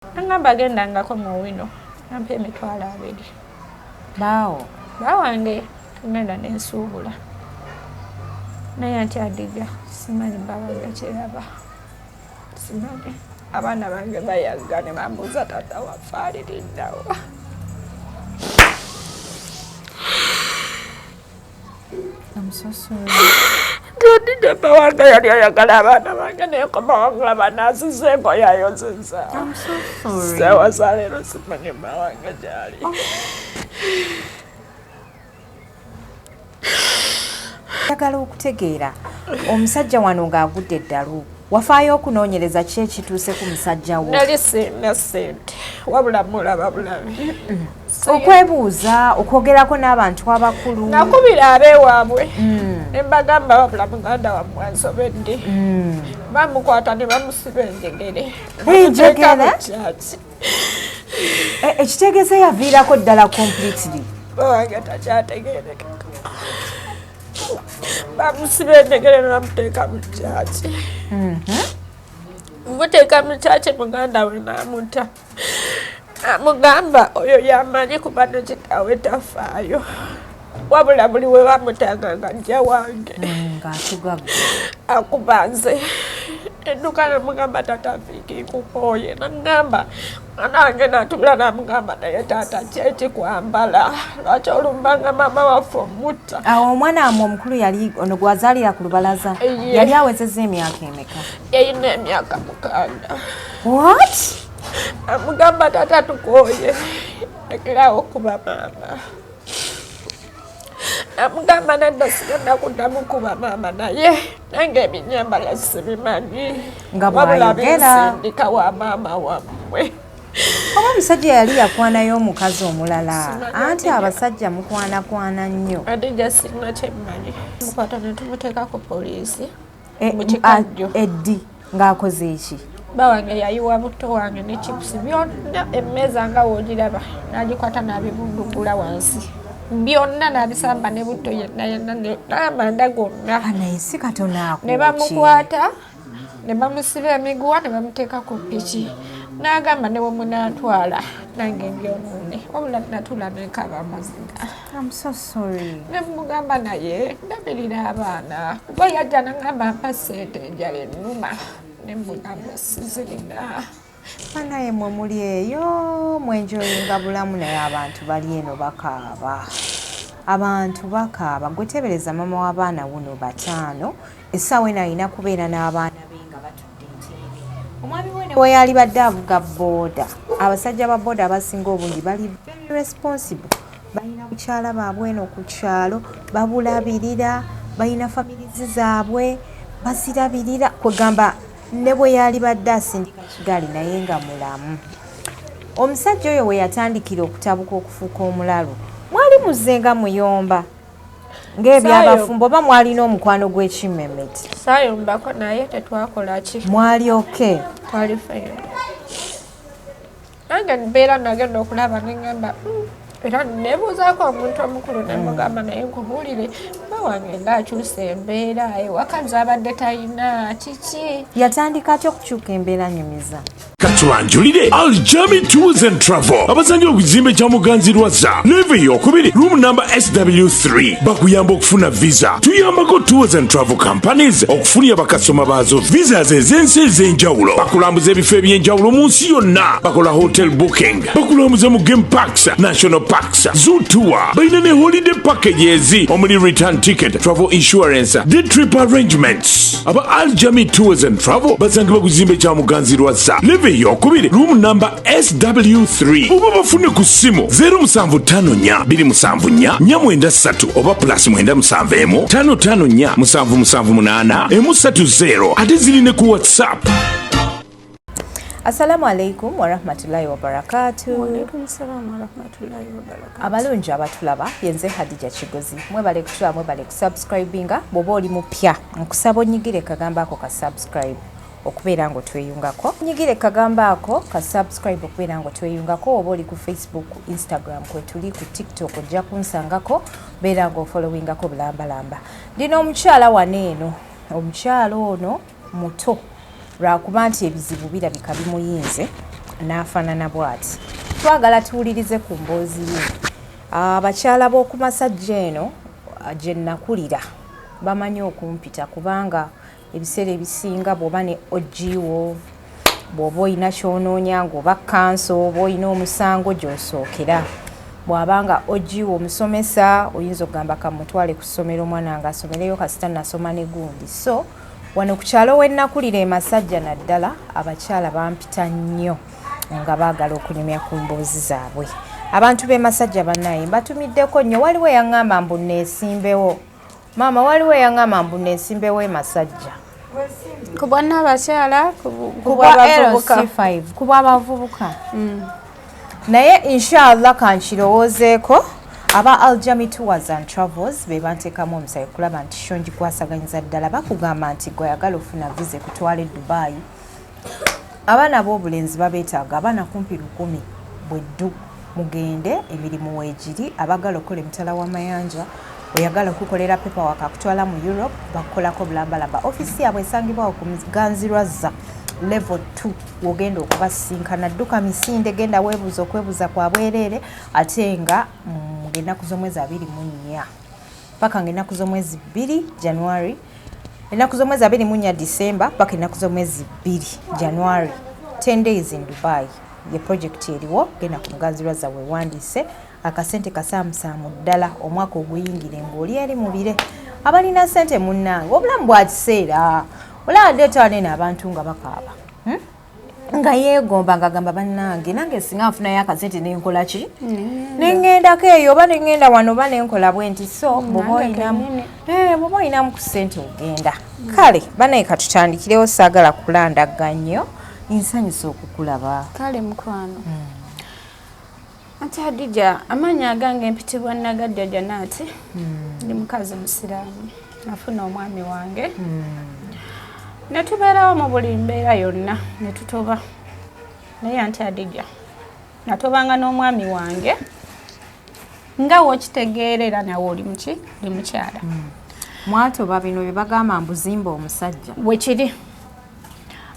Angamba genda ngako mu wino. Nampe emitwalo 2. Bawange ngenda n'ensuubula. Naye ati adiga simanyi Bawange kiraba. Simanyi. Abaana bange bayaga ne bambuuza taata waffe aliriddawa. I'm so sorry. Todde Bawange yali ayagala abaana bange nekoma wangula banaasizeeko yayozeza. I'm so sorry. Sewasa leero simanyi Bawange gyali. Njagala okutegeera omusajja wano ng'agudde Edalu. Wafaayo okunoonyereza ki ekituuse ku musajja wo? Nali sina ssente wabula mulaba bulabi. Okwebuuza okwogerako n'abantu abakulu. Nakubira abeewaabwe ne mbagamba wabula muganda wammwe ansobedde. Bamukwata ne bamusiba enjegere. Enjegere? Ekitegeeza yaviirako ddala completely. Bawange takyategeerekeka. Bamusiba enjegere ne bamuteeka mu kyaki. Muteeka mu kyaki muganda we n'amutta. Amugamba oyo yamanyi kuba ne kitaawe tafaayo. Wabula buli we bamutanga nga ajja wange. Ng'atugagga. Akuba nze. Edduka namugamba taata Viiki kukooye. Nagamba anange natula namugamba naye taata kyeki kwambala. Lwaki olumbanga maama waffe omutta. Awo omwana wamwe omukulu yali ono gwazaalira ku lubalaza. Yali awezezza emyaka emeka? Yalina emyaka 6. What? Amugamba taata tukooye. Lekerawo okuba maama. Amugamba nedda sigenda kuddamu kuba maama naye nange ebinyambala sibimanyi. Nga bw'ayogera. Sindika wa maama wammwe. Oba omusajja yali yakwanayo omukazi omulala. Anti abasajja mukwanakwana nnyo. Adija sirina kyemmanyi. Mukwata ne tumuteeka ku poliisi. Eddi ng'akoze eki? Bawange yayiwa buto wange ne chips byonna emmeeza nga woogiraba n'agikwata n'abibundugula wansi. Byonna n'abisamba ne buto yenna n'amanda gonna. Naye si katono ako. Ne bamukwata ne bamusiba emiguwa ne bamuteeka ku ppiki. N'agamba ne bwe munaatwala nange mbyonoone. Wabula natula n'ekaaba amaziga. I'm so sorry. Ne mugamba naye ndabirira abaana. Kuba yajja n'agamba mpa ssente enjala ennuma. Ne mugamba sizirina. Naye mwe muli eyo mwenjoyinga bulamu naye abantu bali eno bakaaba. Abantu bakaaba. Gwe tebereza mama w'abaana wuno 5. Essaawa eno alina kubeera n'abaana be nga batudde ntiini. Omwami we ne we yalibadde avuga booda. Abasajja ba booda abasinga obungi bali very responsible. Balina bukyala baabwe eno ku kyalo babulabirira. Balina famirizi zaabwe bazirabirira. Kwegamba ne bwe yalibadde asindika kigali naye nga mulamu. Omusajja oyo we yatandikira okutabuka okufuuka omulalu. Mwali muzenga muyomba ng'ebyabafumbo oba mwalina omukwano gw'ekimmemmeti? Saayombako naye tetwakola ki. Mwali okay? Twali fine. Nange mbeera nagenda okulaba neŋŋamba era nebuuzaako omuntu omukulu ne mugamba naye nkubuulire Bawange ng'akyusa embeera ewaka nzabadde talina kiki. Yatandika atya okukyuka embeera nyumiza? Katulanjulire Aljami Tours and Travel abazanjira okuzimbe kya muganzirwaza level ey'okubiri room number SW3 bakuyamba okufuna visa. Tuyambako Tours and Travel Companies okufunira bakasoma baazo visa ez'ensi ez'enjawulo. Bakulambuza ebifo eby'enjawulo mu nsi yonna. Bakola hotel booking. Bakulambuza mu game parks, national parks, zoo tour. Balina ne holiday packages omuli return ticket, travel insurance, day trip arrangements. Aba Aljami Tours and Travel basangibwa kuzimbe kya muganzirwaza level ey'okubiri room number SW3 oba bafune ku ssimu 0754274993 oba +971 5547778 ate zirine ku WhatsApp. Assalamu alaikum wa rahmatullahi wa barakatuh. Wa alaikum salam wa rahmatullahi wa barakatuh. Abalungi abatulaba yenze Hadija Kigozi. Mwebale kutula mwebale kusubscribinga bwoba oli mupya. Nkusaba onyigire kagamba ako ka subscribe okubeera ngo tweyungako. Nyigire kagamba ako ka subscribe okubeera ngo tweyungako. Oba oli ku Facebook, Instagram, kwe tuli ku TikTok ojja kunsangako beera ngo followingako bulambalamba. Ndino omukyala waneeno. Omukyala ono muto lwakuba nti ebizibu birabika bimuyinze n'afaanana bw'ati. Twagala tuwulirize ku mboozi ye. Abakyala b'oku Masajja eno gye nakulira bamanyi okumpita kubanga ebiseera ebisinga bw'oba ne ogiwo bw'oba olina ky'onoonya ng'oba kanso oba olina omusango gy'osookera. Bw'abanga ogiwo omusomesa oyinza okugamba kamutwale ku ssomero omwana nga asomereyo kasita nasoma ne gundi. So wano ku kyalo we nakulira e Masajja naddala abakyala bampita nnyo nga baagala okunyumya ku mboozi zaabwe. Abantu b'e Masajja bannaye mbatumiddeko nnyo. Waliwo eyaŋŋamba mbu neesimbewo. Maama waliwo eyaŋŋamba mbu neesimbewo e Masajja. Ku bonna abakyala ku LC5 ku bw'abavubuka. Naye inshallah kankirowoozeeko aba Aljami Tours and Travels be banteekamu omusayi kulaba nti sho ngikwasaganyiza ddala. Bakugamba nti gwe oyagala ofuna visa kutwala e Dubai. Abaana b'obulenzi babeetaaga abaana kumpi 10 bweddu mugende emirimu weegiri. Abagala okukola emitala w'amayanja oyagala okukolera paperwork akutwala mu Europe bakukolako bulambalamba. Ofisi yaabwe esangibwawo ku Ganzirwazza level 2 wogenda okubasinkana dduka Misinde genda weebuuza okwebuuza kwa bwereere ate nga ng'ennaku z'omwezi 24 paka ng'ennaku z'omwezi 2 January ennaku z'omwezi 24 December paka ennaku z'omwezi 2 January 10 days in Dubai. Ye project eriwo genda ku Muganzirwazza weewandiise akasente kasaamusaamu ddala omwaka oguyingire ng'oli eri mu bire. Abalina ssente munnange obulamu bwa kiseera olaba ndeeta wanene abantu nga bakaaba nga yeegomba ng'agamba bannange nange singa nfunayo akasente nenkola ki nengendako eyo oba nengenda wano oba nenkola bwe nti. So bw'oba oyinamu ku ssente ogenda. Kale bannaye katutandikiriwo saagala kulandaga nnyo. Nsanyusa okukulaba. Kale mukwano. Ate Hadija amanya agange mpitibwa Nagadda Janaati. Ndi mukazi musiraamu. Nafuna omwami wange. Ne tubeerawo mu buli mbeera yonna ne tutoba. Naye ante Hadija natobanga n'omwami wange nga wokitegeerera nawe oli muki ndi mukyala. Mwatoba bino bye bagamba mbuzimba omusajja. Bwekiri.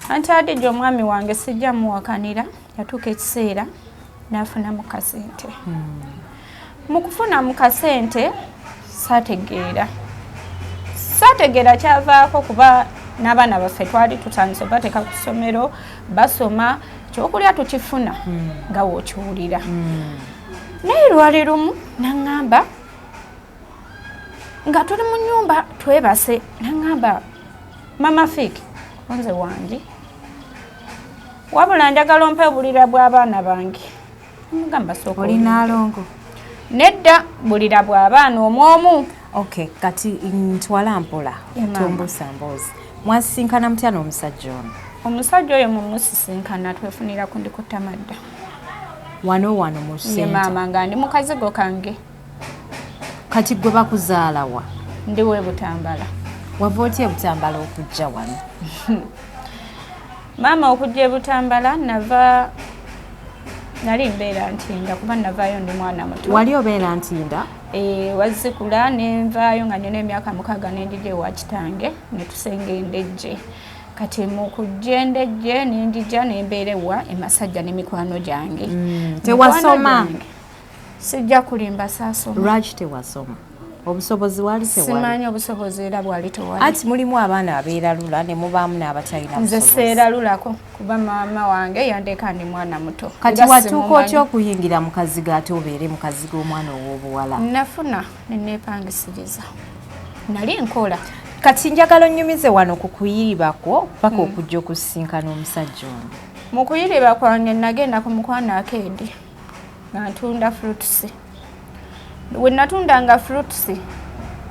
Ante Hadija omwami wange sijja muwakanira yatuuka ekiseera n'afuna mu kasente. Mu kufuna mu kasente saategeera kyavaako kuba n'abaana baffe twali tutandise bateeka ku ssomero basoma kyokulya tukifuna nga wookiwulira. Naye lwali lumu naŋŋamba nga tuli mu nnyumba twebase naŋŋamba mama Fiki nze wange wabula njagala ompe obulira bw'abaana bange. Mugamba sooka olina alongo? Nedda bulira bw'abaana omwomu. Okay, kati ntwala mpola tumbusa mboozi. Mwasisinkana mutya n'omusajja ono? Omusajja oyo mumusisinkana twefunira ku Ndikotamadda. Wano mu ssente? Ye maama nga ndi mu kazigo kange. Kati gwe bakuzaalawa? Ndi we Butambala. Wava otya Butambala okujja wano? Maama okujja e Butambala nali mbeera ntinda kuba navaayo ndi mwana muto. Wali obeera ntinda? Wazikula nenvaayo nga nina emyaka 6 nendija ewa kitange ne tusenga endejje. Kati mu kujja endejje nendija nembeera ewa e Masajja n'emikwano gyange. Tewasoma? Sijja kulimba saasoma. Lwaki tewasoma? Obusobozi wali tewali? Simanyi obusobozi era bwali tewali. Ati mulimu abaana abeeralula ne mubaamu n'abatalina busobozi? Nze seeralulako kuba maama wange yandeeka ndi mwana muto. Kati watuuka otya okuyingira mu kazigo ate obeere mu kazigo omwana ow'obuwala? Nafuna ne neepangisiriza. Nali nkola. Kati njagala onnyumize wano ku kuyiribako paka okujja okusisinkana omusajja ono. Mu kuyiriba kwange nagenda ku mukwano akendi nga ntunda fruits. We natundanga fruits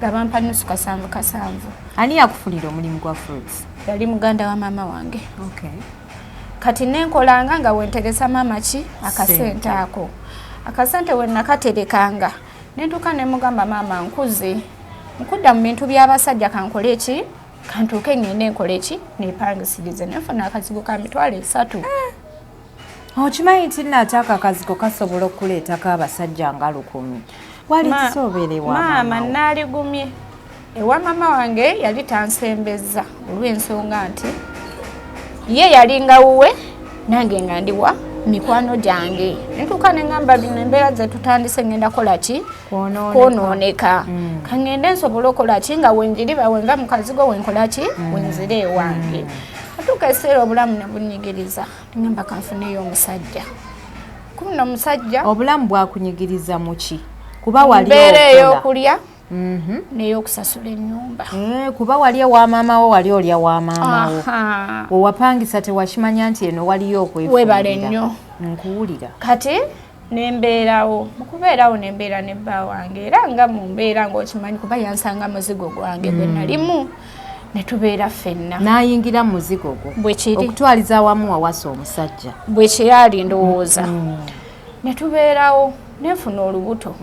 gabampa nusu kasanvu. Ani yakufunira omulimu gwa fruits? Yali muganda wa maama wange. Okay. Kati nenkolanga nga wentegesa maama ki akasente ako. Akasente we nakaterekanga nentuuka ne mugamba maama nkuze nkudda mu bintu by'abasajja kankole ki kantuuke ngende nkole ki neepangisirize nefuna akazigo ka mitwalo 3. Okimanyi nti nnaataako akazigo kasobola okuleetako abasajja nga 100. Wali kisoberewa maama naaligumye ewa maama wange yali tansembeza olw'ensonga nti ye yalinga wuwe nange nga ndiwa mikwano gyange ntuuka ne ŋŋamba bino embeera ze tutandise ngenda kola ki kwonooneka kaŋŋende nsobole okola ki nga wenjiriba wenva mu kazigo wenkola ki wenzira ewange atuuka ekiseera obulamu ne bunyigiriza ŋŋamba kanfuneyo omusajja kuno omusajja obulamu bwakunyigiriza mu ki kuba wali mbeera ey'okulya n'ey'okusasula ennyumba kuba wali ewa maama wo wali olya wa maama wo owapangisa tewakimanya nti eno waliyo okwefuulira webale nnyo nkuwulira kati nembeerawo mukubeerawo nembeera ne Bawange era nga mu mbeera ng'okimanyi kuba yansanga muzigo gwange gwe nalimu ne tubeera ffenna n'ayingira mu muzigo gwo bwe kiri okutwaliza awamu wawasa omusajja bwe kyali ndowooza ne tubeerawo nenfuna olubuto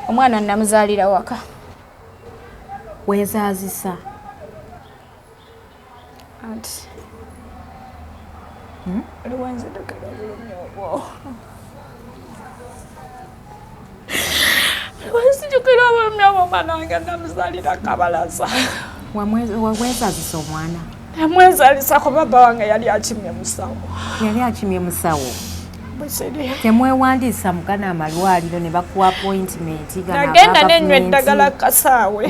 omwana namuzaalira waka weezaazisa anti liwenzidukira obulumi obwo liwenzidukira obulumi obwo omwana wange namuzaalira kabalaza weezaazisa omwana namwezaalisa kuba Bawange yali akimye musawo temwewandiisa mugana amalwaliro ne bakuwa appointment nagenda nenywa eddagala kasaawe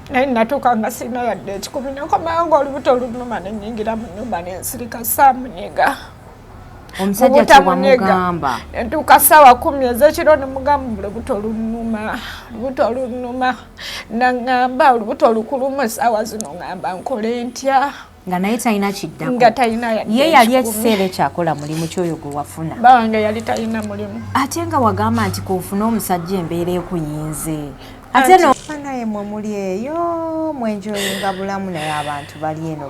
naye natuuka nga sirina yadde ekikumi nekomayo ng'olubuto olunuma nenyingira mu nnyumba nensirika saamunyiga omusajja tewamugamba nentuuka ssaawa 10 ez'ekiro nemugamba olubuto olunuma naŋŋamba olubuto olukulumu essaawa zino ŋŋamba nkole ntya nga naye talina kiddako nga talina yadde ye yali ekiseera ekyakola mulimu kyoyo gwe wafuna Bawange yali talina mulimu ate nga wagamba nti koofuna omusajja embeera ekuyinze ate naye mwe muli eyo mwenjoyinga bulamu naye abantu bali eno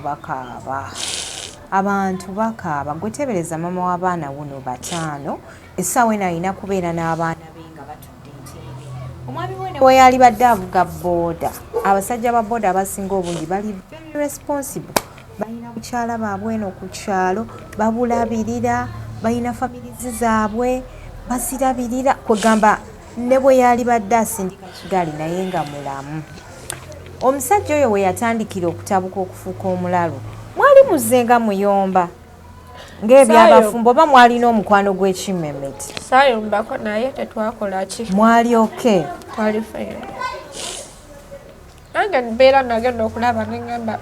bakaaba gwe tebereza mama w'abaana wuno 5 essaawa eno alina kubeera n'abaana be nga batudde entebe omwami we we yali badde avuga booda abasajja ba booda abasinga obungi bali very responsible balina bukyala baabwe eno ku kyalo babulabirira balina famirizi zaabwe bazirabirira kwegamba ne bwe yali badde asindika kigali naye nga mulamu omusajja oyo we yatandikira okutabuka okufuuka omulalu mwali muzenga muyomba ng'ebyabafumbo oba mwalina omukwano gw'ekimmemmeti saayombako naye tetwakola ki mwali oke twali feyina nange mbeera nagenda okulaba neŋŋamba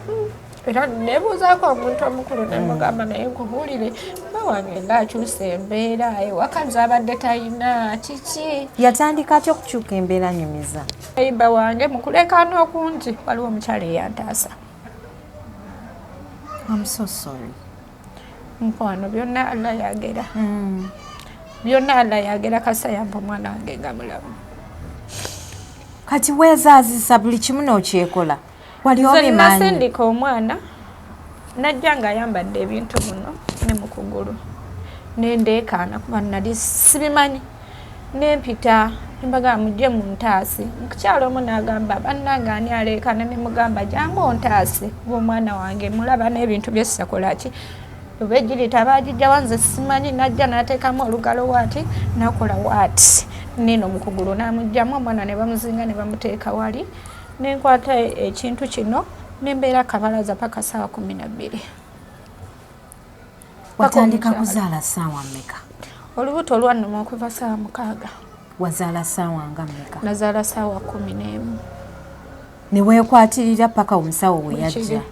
era nebuuzaako omuntu omukulu nemugamba naye nkubuulire Bawange ngaakyusa embeera ewaka nzabadde talina kiki yatandika ki okukyuka embeera nyumiza Bawange mukulekaana okungi waliwo omukyala eyantaasa I'm so sorry nkwano byonna Allah yagera byonna Allah yagera kasa yampa omwana wange nga mulamu kati weezaazisa buli kimu n'okyekola wali obimanyi nasindika omwana najja nga ayambadde ebintu muno ne mu kugulu nendeekaana kuba nali sibimanyi nempita nembaga mujje mu ntaasi mukukyalo omu n'agamba bannange ani aleekaana nemugamba jangu ontaasi kuba omwana wange mulaba n'ebintu bye sisakolaki obejjirita baagijja wanze simanyi najja n'ateekamu olugalo waati nakola waati neno mu kugulu n'amugjamu omwana ne bamuzinga ne bamuteeka wali nenkwata ekintu kino nembeera kabalaza paka ssaawa 12 watandika kuzaala ssaawa mmeka olubuto olwannuma okuva ssaawa 6 wazaala ssaawa nga mmeka nazaala ssaawa 11 ne weekwatirira paka omusawo we yajja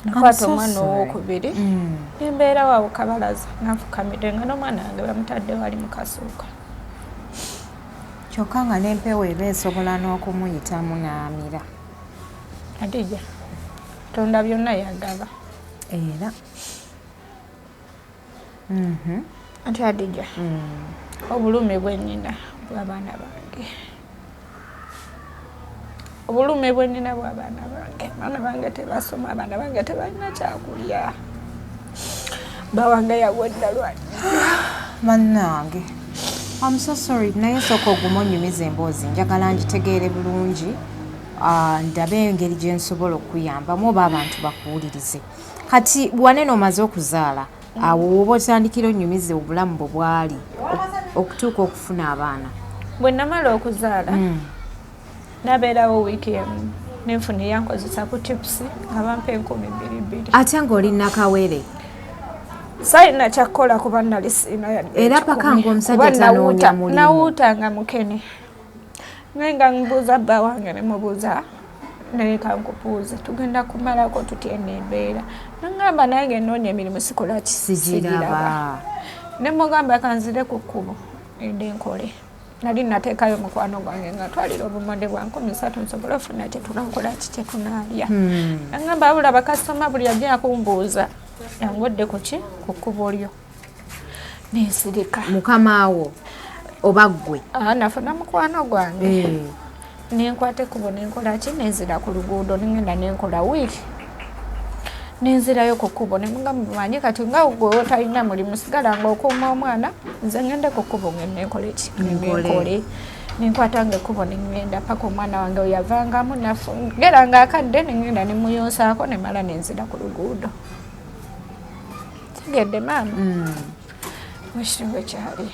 nakwata omwana owokubiri nembeera waawo kabalaza nafukamidde nga n'omwana wange bamutadde wali mu kasuuka kyokka nga n'empewo eba esobola n'okumuyitamu n'amira Adija tonda byonna yagaba era ate Adija obulumi bwennyina bw'abaana bange obulumi bwennyina bw'abaana bange abaana bange tebasoma abaana bange tebalina kyakulya Bawange yagwedda lwaki bannange I'm so sorry naye sooka oguma onyumiza emboozi njagala ngitegeere bulungi ndabe engeri gye nsobola okuyambamu oba abantu bakuwulirize kati wanene omaze okuzaala awo woba otandikira onyumiza obulamu bwe bwali okutuuka okufuna abaana bwe namala okuzaala nabeerawo wiiki emu nenfuna eyankozesa ku tips nga bampa 2,200. ate ng'oli nakawere sayina kyakkola kuba nali siina yadde era paka ng'omusajja tanoonya mulimu nawuutanga mukene naye nga mbuuza bba wange ne mubuuza naye kankubuuze tugenda kumalako tutya embeera nangamba nange nnoonya emirimu sikola sigiraba ne mugamba kanzire ku kkubo ende nkole nali nateekayo mukwano gwange nga twalira obumonde bwa 3 nsobola ofuna kyetunakola kyetunaalya nangamba abula bakasitoma buli ajja kumbuuza yangodde kuki ku kkubo lyo nensirika mukamaawo oba ggwe nafuna mukwano gwange nenkwata ekkubo nenkola ki nenzira ku luguudo nengenda nenkola wiiki nenzirayo ku kkubo nemugamba manje kati nga gwe otalina mulimu sigala nga okuuma omwana nze ngende ku kkubo ngenenkola eki nenkole nenkwatanga ekkubo nengenda paka omwana wange oyavangamu gera nga akadde nengenda nemuyonsaako nemala nenzira ku luguudo tegedde maama wekirimu ekyali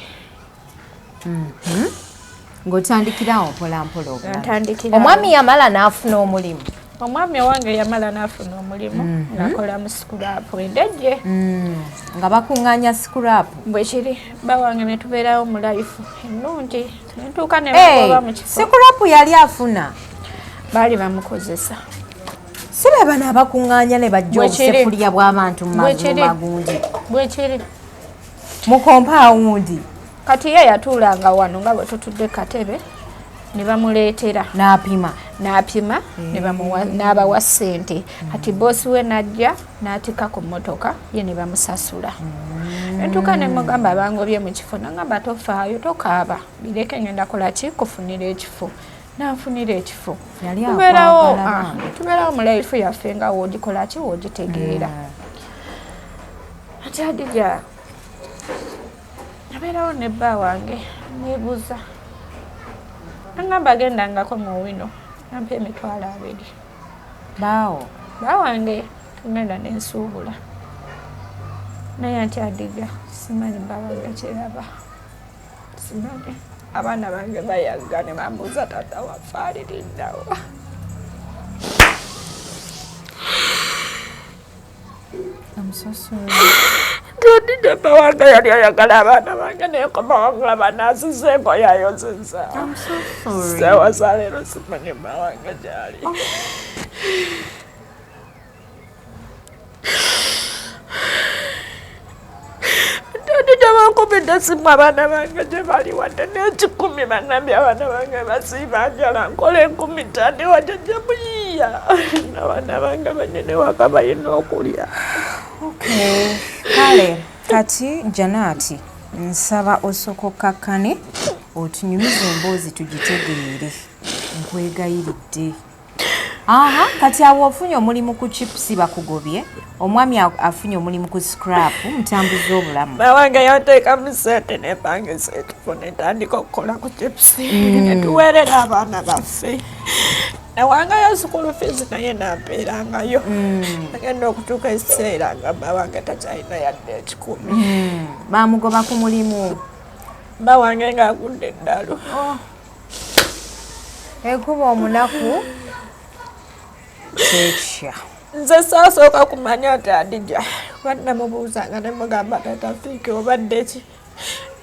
ng'otandikirawo mpolampola omwami yamala n'afuna omulimu omwami wange yamala n'afuna omulimu ngakola mu sikulapu endejje nga bakuŋŋaanya sikulapu bwekiri bawange netubeerawo mu life ennungi nentuuka nebagoba mu kifo sikulapu yali afuna baali bamukozesa siraba n'abakuŋŋaanya ne bajja obusefulya bw'abantu mu magundi bwekiri mu kompaawundi kati ye yatuulanga wano nga bwe tutudde katebe ne bamuleetera n'apima n'abawa ssente kati boosi we najja n'atika ku mmotoka ye ne bamusasula entuuka ne mugamba abangobye mu kifo nangamba tofaayo tokaaba bireke ngenda kola ki kufunira ekifo nanfunira ekifo tubeerawo mu laifu yaffe nga woogikola ki woogitegeera ati Adija abeerawo ne bba wange nebuuza nangamba agendangako mu wino nampa 2,000 baawo bba wange tugenda nensuubula naye ati Adija simanyi bba wange kyeraba simanyi abaana bange bayagga ne bambuuza taata waffe alirindawa Adija bba wange yali ayagala abaana bange nekomawo nga banaziza engoye ayozeza sewasa leero simanyi bba wange gyali Adija bankubidde simu abaana bange gye bali wadde n'ekikumi bangambye abaana bange basiiba njala nkola 15 wajjajja muyiiya abaana bange banyene waka balina okulya kale kati Janaati nsaba osokokakkane otunyumiza emboozi tugitegeere nkwegayiridde kati awo ofunye omulimu ku chipusi bakugobye omwami afunye omulimu ku scrap mutambuza obulamu bawange yateekamu ssente nepangisa ekifo netandika okukola ku chipusi netuweerera abaana baffe nawangayo sukulu fees naye nampeerangayo agenda okutuuka ekiseera nga bawange takyalina yadde 10 bamugoba ku mulimu bawange ngaagudde Edalu ekuba omunaku ekya nze saasooka kumanya nti Adija bannamubuuzanga ne mugamba taata fiiki obadde ki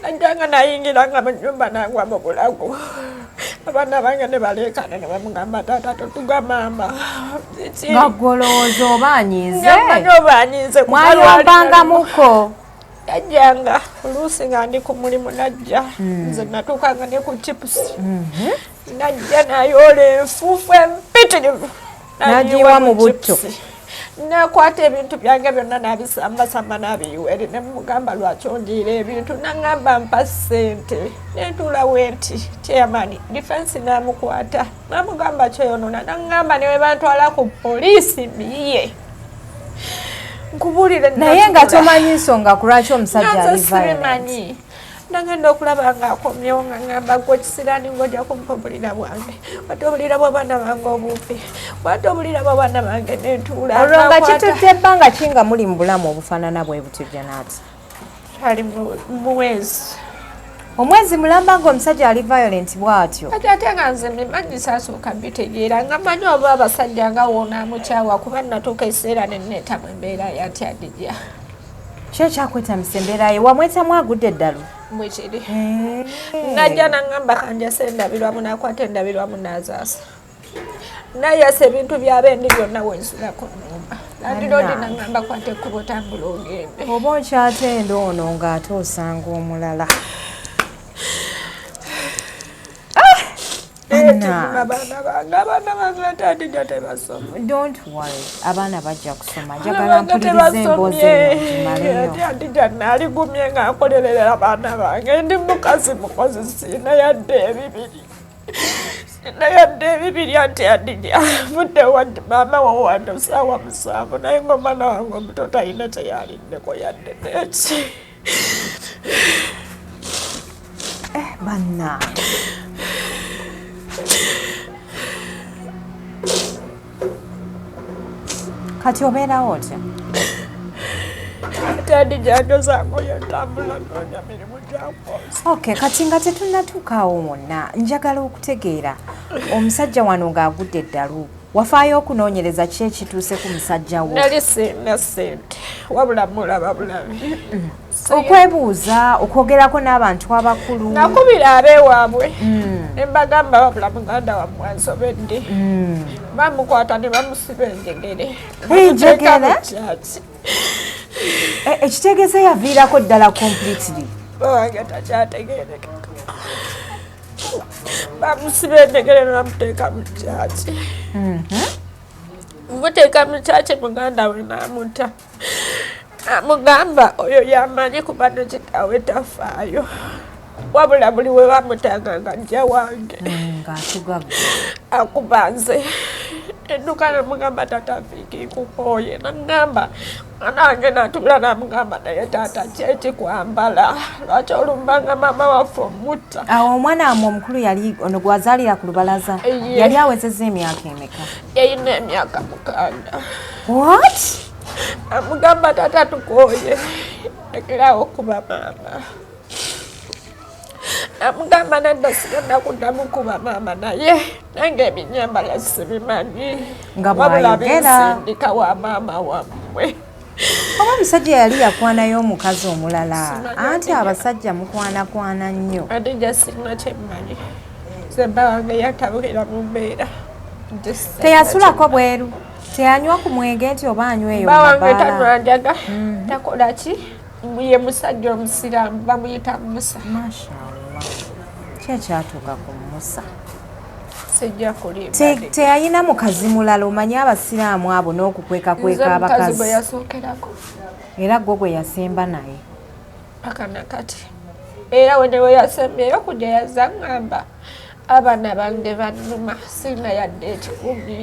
najjanga nayingiranga mu nnyumba nangwa mu bulago abaana bange ne baleekana ne bamugamba taata totuga maama nga golowooza oba anyiize manyi oba anyiize mwayambangamuko yajjanga oluusi nga ndi ku mulimu najja nze natuukanga ne ku chipusi najja nayoola enfuufu empitirivu nagiwa mu butto nakwata ebintu byange byonna nabisambasamba nabiyiwere nemugamba lwaki onjiira ebintu nangamba mpa ssente netuulawo enti kyeyamani difensi namukwata namugamba kyeyonona nangamba newe bantwala ku poliisi biye nkubulire naye nga tomanyi nsonga ku lwaki omusajja ali violent nagenda okulaba nga akomyewo nga ngamba gwe kisirani ng'ojja kumpa obulira bwange wate obulira bw'abaana bange obuupi wate obulira bw'abaana bange nentuula olwo nga kitudde ebbanga ki nga muli mu bulamu obufaanana bwe butyo Janaati ali muwezi omwezi mulamba ng'omusajja ali violent bw'atyo kati ate nga nze mbimanyi saasooka mbitegeera nga mmanyi oba abasajja nga woonamukyawa kuba natuuka ekiseera nenneetamu embeera yatyadijja kyo kyakwetamisa embeera ye wamwetamu agudde eddalu bwe kiri najja naŋŋamba kanjasa endabirwamu nakwata endabirwamu n'azaasa nayasa ebintu byabendi byonna wensulako nnumba landiroodi naŋŋamba kwata ekkubo tambula ogende oba okyatenda ono ng'ate osanga omulala abaana bange atadija tebasoma don't worry abaana bajja kusoma njagala mpuliriza emboozi eno atadija naaligumye nga nkolerera abaana bange ndi mukazi mukozi siina yadde ebibiri ati adija vudde wadde maama wawadde saawa 7 naye ng'omwana wange omuto talina kyeyalinneko yadde neki banna kati obeerawo otya atadija njozango yentambula noonya mirimu gyakoze okay kati nga tetunnatuukaawo wonna njagala okutegeera omusajja wano ng'agudde eddalu wafaayo okunoonyereza ki ekituuse ku musajja wo nali sirina ssente wabula mulaba bulabi okwebuuza okwogerako n'abantu abakulu nakubira abeewaabwe ne mbagamba wabula muganda wammwe ansobedde bamukwata ne bamusiba enjegere enjegere ekitegeeza yaviirako ddala completely Bawange takyategeerekeka bamusiba enjegere ne bamuteeka mu kyaki muteeka mu kyaki muganda we n'amutta amugamba oyo yamanyi kuba nekitaawe tafaayo wabula buli we bamutanga nga ajja wange ng'atugagga akuba nze edduka namugamba taata fiiki kukooye naŋŋamba mwana wange natula namugamba naye taata kyeki kwambala lwaki olumbanga maama waffe omutta awo omwana wamwe omukulu yali ono gwazaalira ku lubalaza yali awezezza emyaka emeka yayina emyaka 6 what amugamba taata tukooye lekerawo okuba maama amugamba nedda sigenda kuddamu kuba maama naye nange ebinyambala sibimanyi nga bwayogera nsindika wa maama wammwe oba omusajja yali yakwanayo omukazi omulala anti abasajja mukwanakwana nnyo adija sirina kyemmanyi ze Bawange yatabukira mu mbeera teyasulako bweru teyanywa ku mwenge nti oba anywa eyo Bawange tanwanjaga takola ki ye musajja omusiraamu bamuyita Musa mashallah kyekyatuuka ku Musa sijja kulimba teyayina mukazi mulala omanyi abasiraamu abo n'okukwekakweka abakazi gwe yasookerako era gwe gwe yasemba naye paka nakati era wenewe yasembyeyo kujja yazza ŋŋamba abaana bange bannuma sirina yadde ekikumi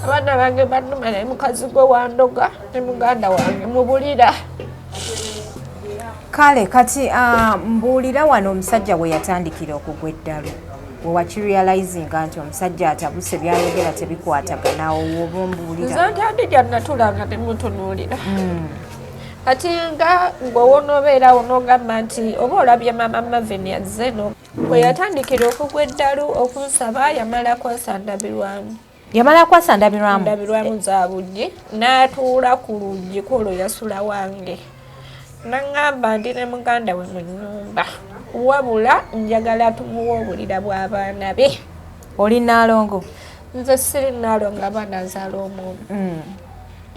abaana bange bannuma naye mukazi gwe wandoga ne muganda wange mubulira kale kati mbuulira wano omusajja we yatandikira okugwa eddalu we wakirealizinga nti omusajja atabuse byayogera tebikwataganawo woba ombuulira nze ntandija natulanga nemutunuulira kati nga ng'owonoobeerawo n'ogamba nti oba olabye maama Mavin yazze no bwe yatandikira okugwa eddalu okunsaba yamala kwasandabirwamu ndabirwamu za buggi n'atuula ku luggi kwolwo yasula wange naŋŋamba ndi ne muganda we mu nnyumba wabula njagala tumuwa obulira bw'abaana be oli naalongo nze siri naalongo abaana nzaala omwomu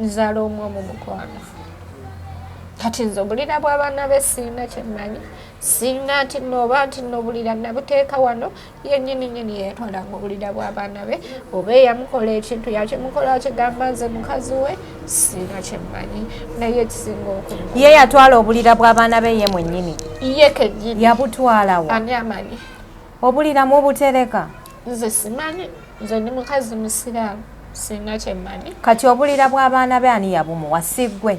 nzaala omwomu mukwano kati nze obulira bw'abaana be sirina kyemmanyi sirina nti nooba nti n'obulira nabuteeka wano yennyini yeetwalanga obulira bw'abaana be oba eyamukola ekintu yakimukola kigamba nze mukazi we sirina kyemmanyi naye ekisinga okulu ye yatwala obulira bw'abaana be ye mwennyini ye kennyini yabutwalawa ani amanyi obulira mubutereka nze simanyi nze ndi mukazi musiraamu sirina kyemmanyi kati obulira bw'abaana be ani yabumuwa siggwe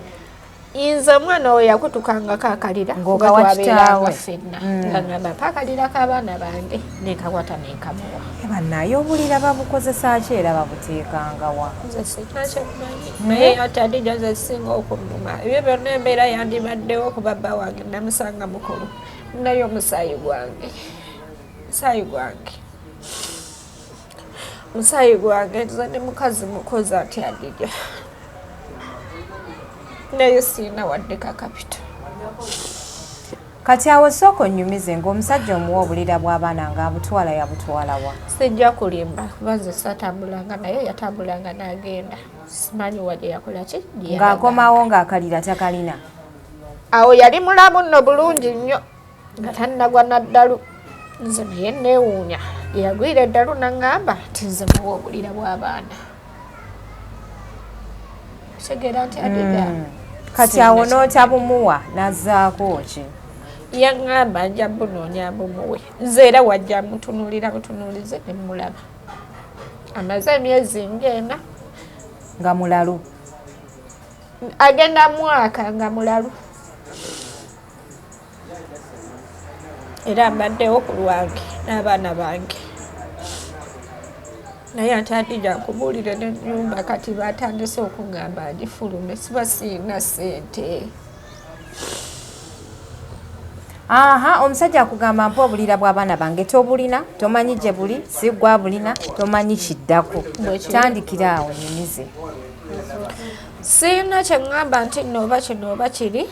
inza mwana we yakutukangako akalira ng'okawakitaawe ffenna nga ngamba pakalira k'abaana bange nekawata nekamuwa banaye obulira babukozesa ki era babuteekangawa nze sirina kyemmanyi naye ate adija nze singa okunnuma ebyo byonna embeera yandibaddewo kuba Bawange namusanga mukulu nayo musaayi gwange musaayi gwange nze ndi mukazi mukozi ati adija naye siina wadde kakapito. Kati awo sooka onnyumize ng'omusajja omuwa obulira bw'abaana ng'abutwala yabutwala wa? Sijja kulimba kuba nze satambulanga naye yatambulanga n'agenda. Simanyi wadde yakola ki? Ng'akomawo ng'akalira takalina. Awo yali mulamu nno bulungi nnyo nga tannagwa n'addalu. Nze naye neewuunya yagwira eddalu n'aŋŋamba nti nze muwa obulira bw'abaana. Kitegeera nti adida. Kati awo n'otabumuwa n'azzaako ki? Yaŋŋamba nja bunoonya bumuwe. Nze era wajja mutunuulira butunuulize ne mulaba. Amaze emyezi ng'ena. Nga mulalu? Agenda mwaka nga mulalu. Era mbaddewo ku lwange n'abaana bange. Naye ate Adija nkubuulire n'ennyumba kati batandise okuŋŋamba agifulume siba siina ssente. Aha, omusajja akugamba mpa obulira bw'abaana bange tobulina, tomanyi gye buli, si gwa bulina, tomanyi kiddako. Tandikira awo nyumize. Siina kye ŋŋamba nti nooba kino oba kiri,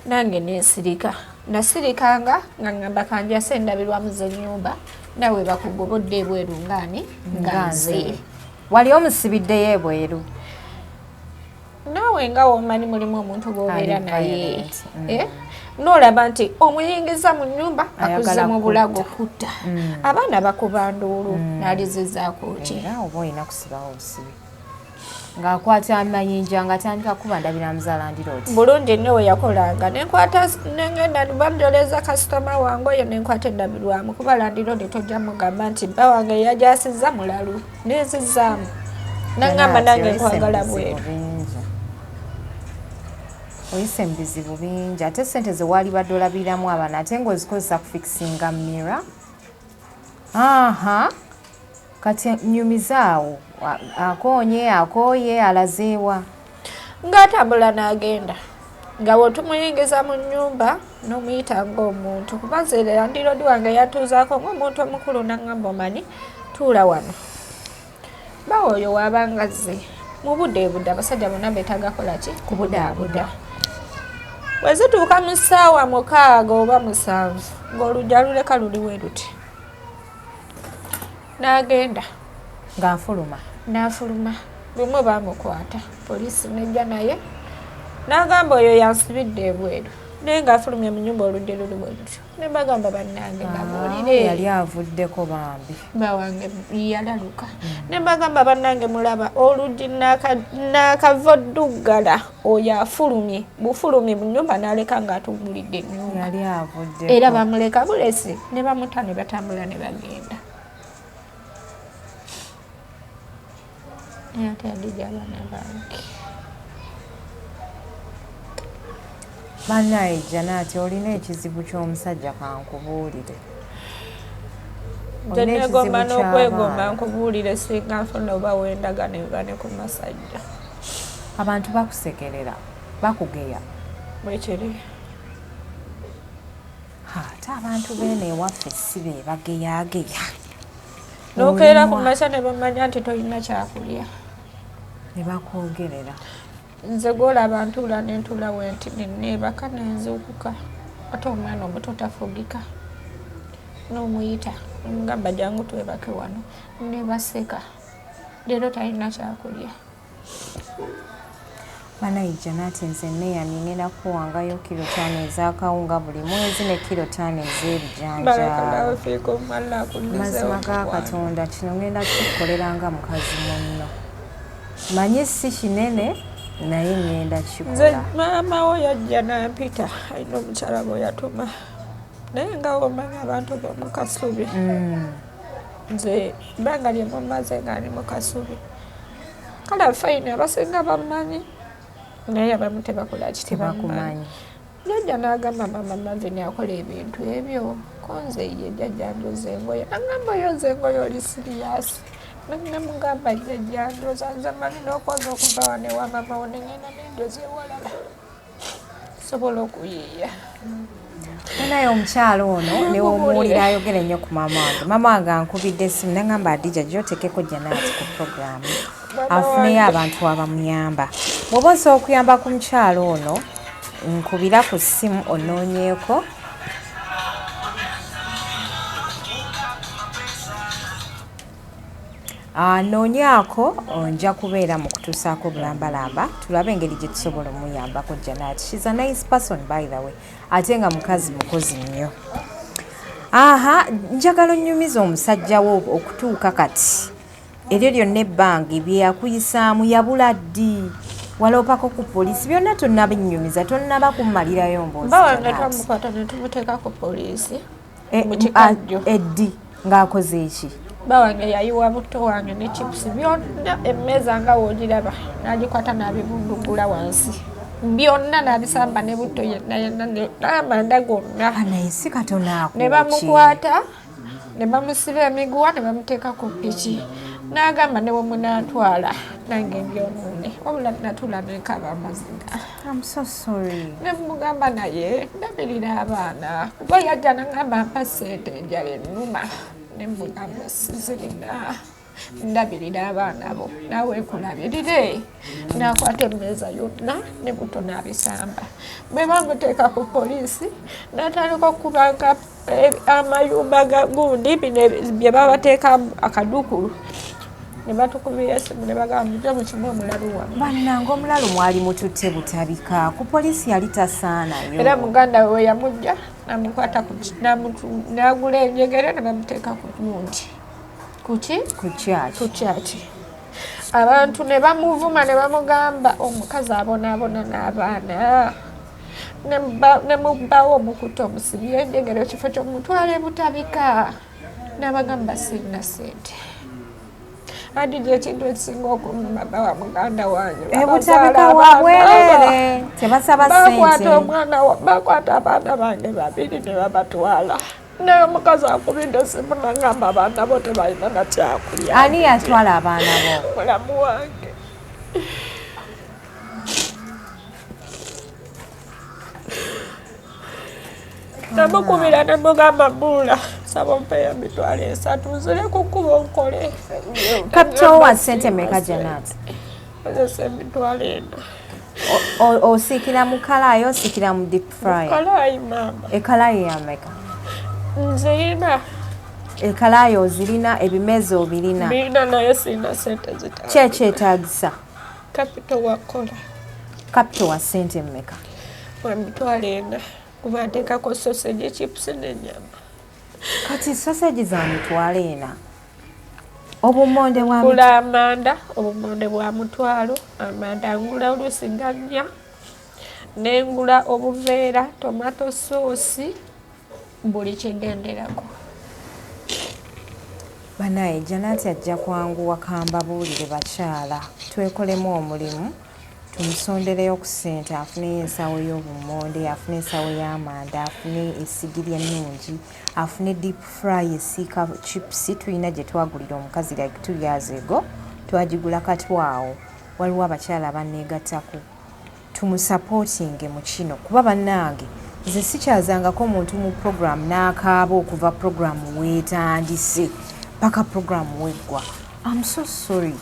nange neesirika. Nasirikanga nga ŋŋamba kanjase endabirwamu z'ennyumba, nawe bakugobodde ebweru ngaani nga nze. Wali omusibiddeyo ebweru? Naawe nga womanyi mulimu omuntu gw'obeera naye. N'olaba nti omuyingiza mu nnyumba akuze mu bulago kutta. Abaana bakuba nduulu n'alizizaako ki? Era oba olina kusibawo obusibi. Ng'akwata amayinja ng'atandika kuba ndabira muzaala ndirooti. Bulungi nnyo we yakolanga nenkwata nengenda banjoleza kasitoma wange oyo nenkwata endabirwamu kuba landiroodi tojja mugamba nti Bawange yajasizza mulalu nezizzaamu. Naŋŋamba nange nkwagala bweru. Oyise mu bizibu bingi ate ssente ze waali badde olabiramu abaana ate ng'ozikozesa kufikisinga mira. Aha, kati nnyumizaawo akoonye akooye alazeewa. Ng'atambula n'agenda nga bw'otumuyingiza mu nnyumba n'omuyita ng'omuntu kuba nze landiroodi wange yatuuzaako ng'omuntu omukulu naŋŋamba omanyi tuula wano. Bawo oyo waabanga zze mu budde budde abasajja bonna beetaaga kola ki? Kubudaabuda. Bwe zituuka mu ssaawa 6 oba 7 ng'olujja luleka luliwe luti. N'agenda. Ng'afuluma. N'afuluma. Lumu baamukwata. Poliisi nejja naye. N'agamba oyo yansibidde ebweru. Naye ng'afulumye mu nnyumba oludde luliwe lutyo. Ne bagamba bannange babuulire. Yali avuddeko bambi. Bawange yalaluka. Ne bagamba bannange mulaba oluggi n'akavoddugala oyo afulumye. Bufulumye mu nnyumba n'aleka ng'atumbulidde ennyumba. Yali avuddeko. Era bamuleka bulesi ne bamuta ne batambula ne bagenda. Ate Adija abaana bange. Bannaye Janaati olina ekizibu ky'omusajja kankubuulire. Nze neegomba n'okwegomba nkubuulire singa nfuna oba wendagane bane ku masajja. Abantu bakusekerera, bakugeya. Bwekiri. Ate abantu beene ewaffe si be bageyaageya. N'okeera ku makya ne bamanya nti tolina kyakulya. Ne bakwogerera. Nze gw'olaba ntuula n'entuula wenti neebaka nenzuukuka. Ate omwana omuto tafugika. N'omuyita ngamba jangu twebake wano. Ne baseka. Leero talina kyakulya. Bannaye Janaati nze neeyamye ngenda kuwangayo kilo 5 ez'akawunga buli mwezi ne kilo 5 ez'ebijanjaalo. Mazima ga Katonda kino ngenda kukikoleranga nga mukazi munno. Manyi si kinene naye ngenda kikola. Nze maama wo yajja n'ampita alina omukyala gwe yatuma. Naye nga omanyi abantu b'omu Kasubi. Nze bbanga lye mumaze nga ali mu Kasubi. Kale fayini abasinga bamumanyi. Naye abamu tebakola ki tebakumanyi. Jjajja n'agamba maama Marvin akola ebintu ebyo. Konze ye jjajja ndoza engoye. N'agamba oyoza engoye oli siriyasi. Ne mugamba jjajja ndoza nze mali n'okwoza okuva wano ewa maama wo ne ngenda n'endoza ewalala. sobola okuyiiya. naye omukyalo ono newomuwulira ayogera ennyo ku mama wange ankubidde essimu nagamba Adija gyotekeko Janaati ku puroguramu afuneyo abantu abamuyamba. Bw'oba osobola okuyamba ku mukyalo ono nkubira ku ssimu onoonyeeko noonyaako nja kubeera mu kutuusaako bulambalamba tulabe engeri gye tusobola omuyambako Janaati. She's a nice person by the way ate nga mukazi mukozi nnyo. Njagala onnyumiza omusajja wo okutuuka kati eryo lyonna ebbanga byeyakuyisaamu yabula ddi waloopako ku poliisi byonna tonnabinnyumiza tonnaba kummalirayo mboozi. Bawange twamukwata ne tumuteeka ku poliisi mu kikajjo. Eddi ng'akoze eki? Bawange yayiwa buto wange ne chips byonna emmeeza nga woogiraba n'agikwata n'abibundugula wansi byonna n'abisamba ne buto yenna n'amanda gonna. Naye si katono ako ne bamukwata ne bamusiba emiguwa ne bamuteeka ku ppiki n'agamba ne bwemunaatwala nange mbyonoone wabula natula nenkaba amaziga. I'm so sorry. Ne mugamba naye ndabirira abaana kuba yajja n'agamba mpa ssente enjala ennuma ne mugamba sizirina ndabirira abaana bo naawe kulabirire n'akwata emmeeza yonna ne buto n'abisamba. Bwe bamuteeka ku poliisi n'atandika okubanga amayumba ga gundi bye babateekamu akadukulu ne batukubira essimu ne bagamba mujje mukimu omulalu wammwe. Bannange omulalu mwali mututte butabika ku poliisi yali tasaanayo. Era muganda we yamujja n'amukwata n'agula enjegere ne bamuteeka ku gundi ku kyaki. Abantu ne bamuvuma ne bamugamba omukazi abonaabona n'abaana ne mubbawo omukuta omusibye enjegere ekifo ky'omutwale butabika n'abagamba sirina ssente. Adija ekintu ekisinga okumuma bawa muganda wange butabika wabwerere tebasaba ssente. Bakwata abaana bange babiri ne babatwala naye omukazi akubidde essimu n'agamba abaana bo tebalina na kyakulya. Ani yatwala abaana bo? Mulamu wange. Namukubira ne mugamba buula saba mpeyo emitwalo 3 nzire ku kkubo nkole. Kapito wa ssente mmeka Janaati? Ozesa emitwalo 4. Osiikira mu kalaayi osiikira mu deep fryer? Kalaayi mama. Ekalaayi yameka? Nzirina. Ekalaayi ozirina ebimeeza obirina? Birina naye sirina ssente zitaano. Ki ekyetaagisa? Kapito wakola. Kapito wa ssente mmeka? Emitwalo 4. Kuba nteekako sausage chips n'ennyama. Kati sausage za mitwalo 4. Obumonde bwa ngula amanda obumonde bwa mutwalo amanda ngula oluusi gannya n'engula obuveera tomato sauce buli kigenderako. Banaye Janaati ajja kwanguwa kambabuulire bakyala twekolemu omulimu tumusondereyo ku ssente afune ensawo y'obumonde afune ensawo y'amanda afune essigiri ennungi afune deep fry esiika chips tulina gye twagulira omukazi like 2 years ago twagigula katwawo waliwo abakyala abanneegattako tumusapootinge mu kino kuba bannange nze sikyazangako omuntu mu program n'akaaba okuva program weetandise paka program weggwa. I'm so sorry.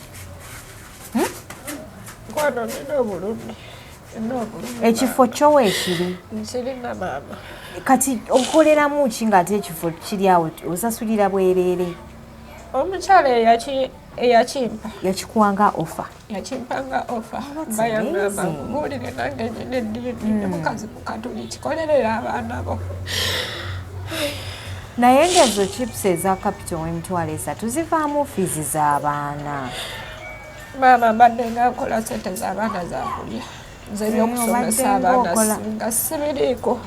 Ekifo kyo weekiri? Nsirina maama. Kati okoleramu ki ng'ate ekifo kiri awo osasulira bwereere? Omukyala eyakimpa yakikuwanga offer? Yakimpanga offer. Bayagamba muwulire nange nyina eddiini ne mukazi mukatuli kikolerera abaana bo. Naye ng'ezo chips eza Capital w'emitwalo 3 zivaamu fiizi z'abaana. Maama mbadde nga nkola ssente z'abaana za kulya. Nze ebyokusomesa abaana nga sibiriiko.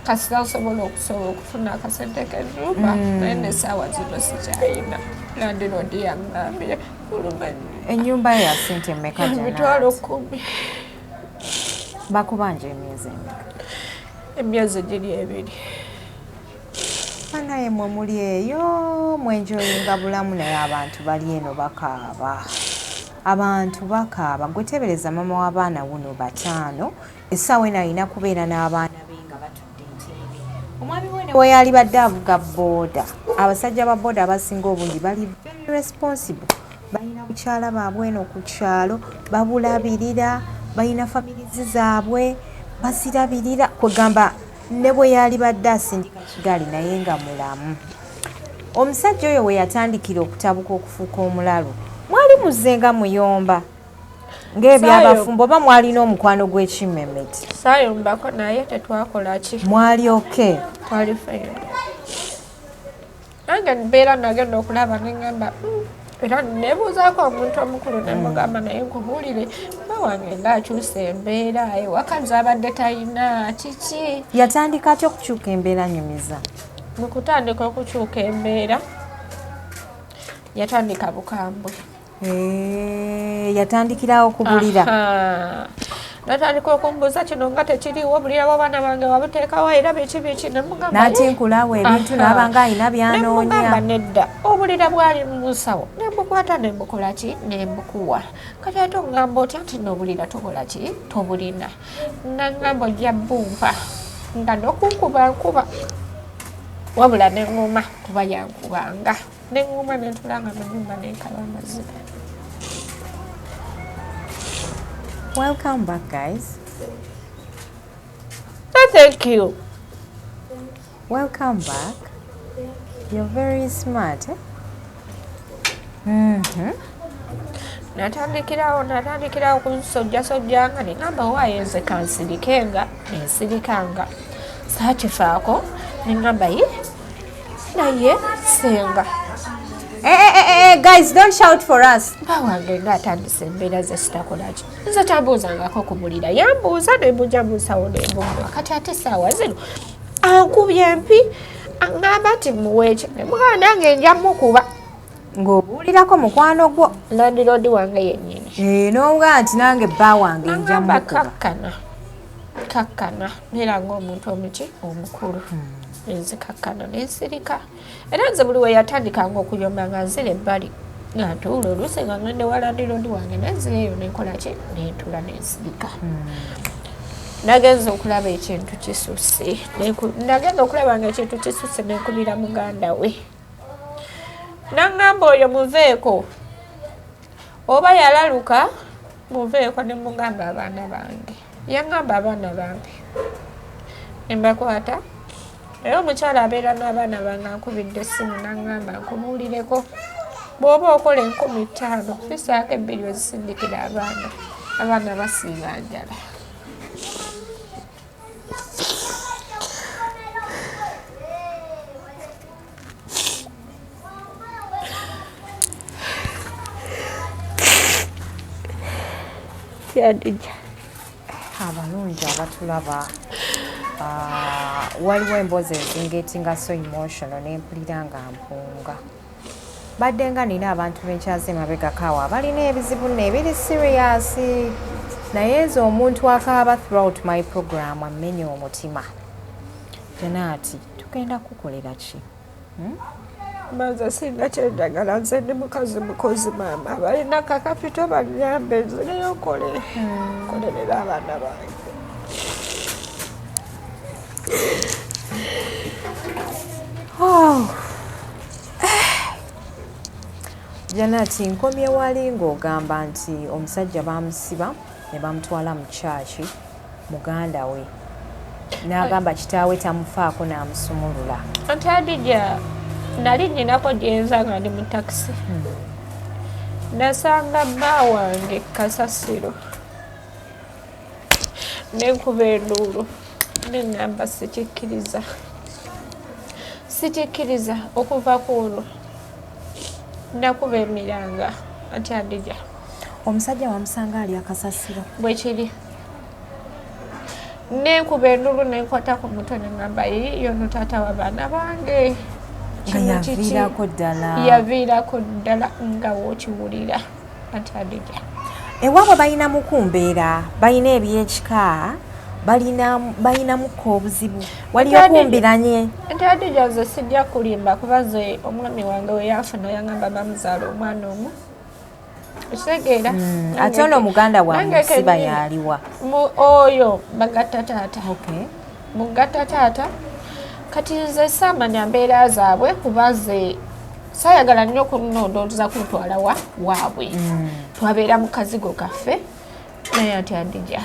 Kasita nsobola okufuna akasente k'ennyumba naye n'essaawa zino sikyayina. Landlord yangambye olumanyi. Ennyumba ya ssente mmeka Janaati? Emitwalo 10. Bakubanja emyezi emeka? Emyezi giri 2. Banaye mwe muli eyo mwenjoyinga bulamu naye abantu bali eno bakaaba. Abantu bakaaba. Gwe tebereza mama w'abaana wuno 5 essaawa eno alina kubeera n'abaana be nga batudde entebe. Omwami we ne we yali badde avuga booda, abasajja ba booda abasinga obungi bali very responsible. Balina bukyala baabwe eno ku kyalo, babulabirira, balina famirizi zaabwe, bazirabirira. Kwegamba ne bwe yali badde asindika kigali naye nga mulamu. Omusajja oyo we yatandikira okutabuka okufuuka omulalu, mwali muzzenga muyomba ng'ebyabafumbo oba mwalina omukwano gw'ekimmemmeti? Saayombako naye tetwakola ki. Mwali oke? Twali feero. Nange mbeera nagenda okulaba ne ŋŋamba era nebuuzaako omuntu omukulu ne mugamba naye nkubuulire Bawange ng'akyusa embeera ewaka z'abadde talina kiki. Yatandika atya okukyuka embeera nyumiza? Mu kutandika okukyuka embeera yatandika bukambwe. Yatandikirawo okubulira. Natandika okumbuuza kino nga tekiriwo, bulira bw'abaana bange wabuteekawo era biki ne mugamba n'atinkulawo ebintu n'abanga alina byanoonya. Ne mugamba nedda obulira bwali mu nsawo ne mbukwata ne mbukola ki ne mbukuwa. Kati ate ogamba otya nti n'obulira tokola ki tobulina. Nagamba ojja bumpa nga n'okunkuba nkuba wabula ne ŋŋuma kuba yankubanga. Ne ŋŋuma ne ntulanga mu nnyumba ne nkaba amazima. Welcome back, guys. Thank you. Welcome back. You're very smart. Natandikirawo kunsojjasojjanga ne ŋŋamba waayo nze kansirikenga ensirikanga saakifaako ne ŋŋamba ye naye senga. Guys, don't shout for us. Bawange ng'atandise embeera ze sitakola ki. Nze tambuuzangako kumulira, yambuuza ne mbuja mu nsawo ne mbumba. Kati ate essaawa zino ankubye empi aŋŋamba nti muweeki ne mugamba nange nja mukuba. Ng'obuulirako mukwano gwo. Landiroodi wange yennyini. N'obugaa nti nange bba wange nja mukuba. Kakkana era ng'omuntu omuki omukulu. Nzikakkana n'ensirika. Era nze buli we yatandikanga okuyomba nga nzira ebbali nga ntuula oluusi nga ngende wa landiroodi wange nanzireeyo nenkola ki nentula n'ensirika. Nagenza okulaba ekintu kisusse. Nagenza okulaba nga ekintu kisusse nenkubira muganda we. Naŋŋamba oyo muveeko. Oba yalaluka muveeko ne mugamba abaana bange. Yaŋŋamba abaana bange. Ne mbakwata. Era omukyala abeera n'abaana bange ankubidde essimu naŋŋamba nkubuulireko. Bw'oba okola 15 fisaako 2 ozisindikira abaana basiiba njala. Yadija abalungi abatulaba waliwo emboozi ezingeetinga so emotional nempulira nga mpunga. Badde nga nina abantu benkyaze emabegakaawo abalina ebizibu nebiri serious naye nze omuntu akaaba throughout my program amenya omutima. Janaati tugenda kukolera ki? Maze singa kyenjagala nze ndi mukazi mukozi maama balina kakapito banyambe nzireyo kolerera abaana bange. Janaati nkomye wali ng'ogamba nti omusajja bamusiba ne bamutwala mu kyaki muganda we n'agamba kitaawe tamufaako n'amusumulula. Ate Adija nali nninako gyenza nga ndi mu takisi. Nasanga Bawange kasasiro nenkuba enduulu neŋŋamba sikikkiriza okuva ku olwo nakuba emiranga. Ati Adija omusajja wamusanga ali akasasiro bwe kiri nenkuba enduulu nenkwata ku mutwe neŋŋamba yono taata w'abaana bange. Yaviirako ddala nga wookiwulira. Ati Adija ewaabwe balina mukumbeera balina ebyekika balinamuko obuzibu wali okumbiranye. Ati Adija nze sijja kulimba kuba nze omwami wange we yafuna yaŋŋamba bamuzaala omwana omu Kitegeera. Ate ono muganda wa musiba yaliwa. Oyo bagatta taata. Okay. Mugatta taata. Kati nze saamanya mbeera zaabwe kubaze saayagala nnyo okunnondooza kutwala waabwe. Twabeera mu kazigo kaffe naye ati Adija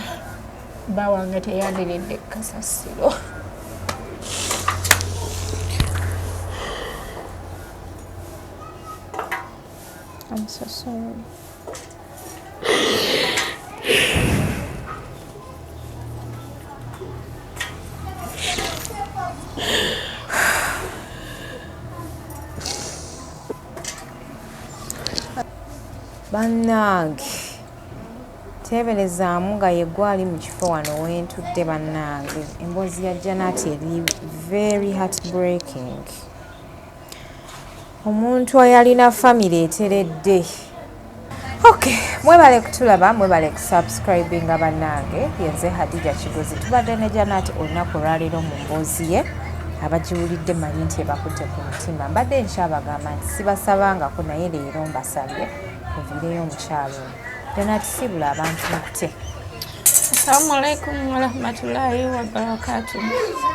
Bawange teyandiridde kasasiro. I'm so sorry. Bannange teeberezaamu nga Yagwa ali mu kifo wano wentudde bannange. Emboozi ya Janet eri very heartbreaking. Omuntu ayalina family eteredde. Okay, mwebale kutulaba, mwebale kusubscribinga bannange. Yenze Hadija Kigozi tubadde ne Janet olunaku lwaleero mu mboozi ye. Abagiwulidde manyi nti ebakutte ku mutima. Mbadde nkyabagamba nti sibasabangako naye leero mbasabye muviireyo omukyalo. Janet sibula abantu batte. Assalamu alaikum warahmatullahi wabarakatuh.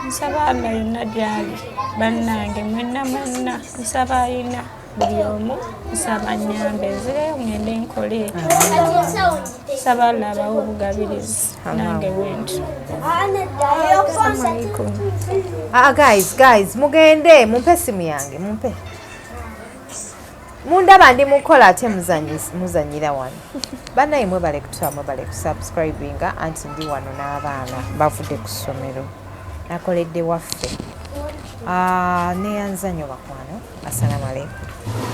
Nsaba Allah yonna gyali bannange mwenna nsaba ayina buli omu nsaba nnyambe nzireyo ngende nkole. Nsaba Allah abawe obugabirizi nange bwentu. Assalamu alaikum. Guys, mugende mumpe simu yange mumpe. Mundaba ndi mukola ate muzanyira wano. Bannaye mwebale kutula mwebale kusubscribinga anti ndi wano n'abaana bavudde ku ssomero. Nakoledde waffe. Neyanza nnyo bakwano. Assalamu alaikum.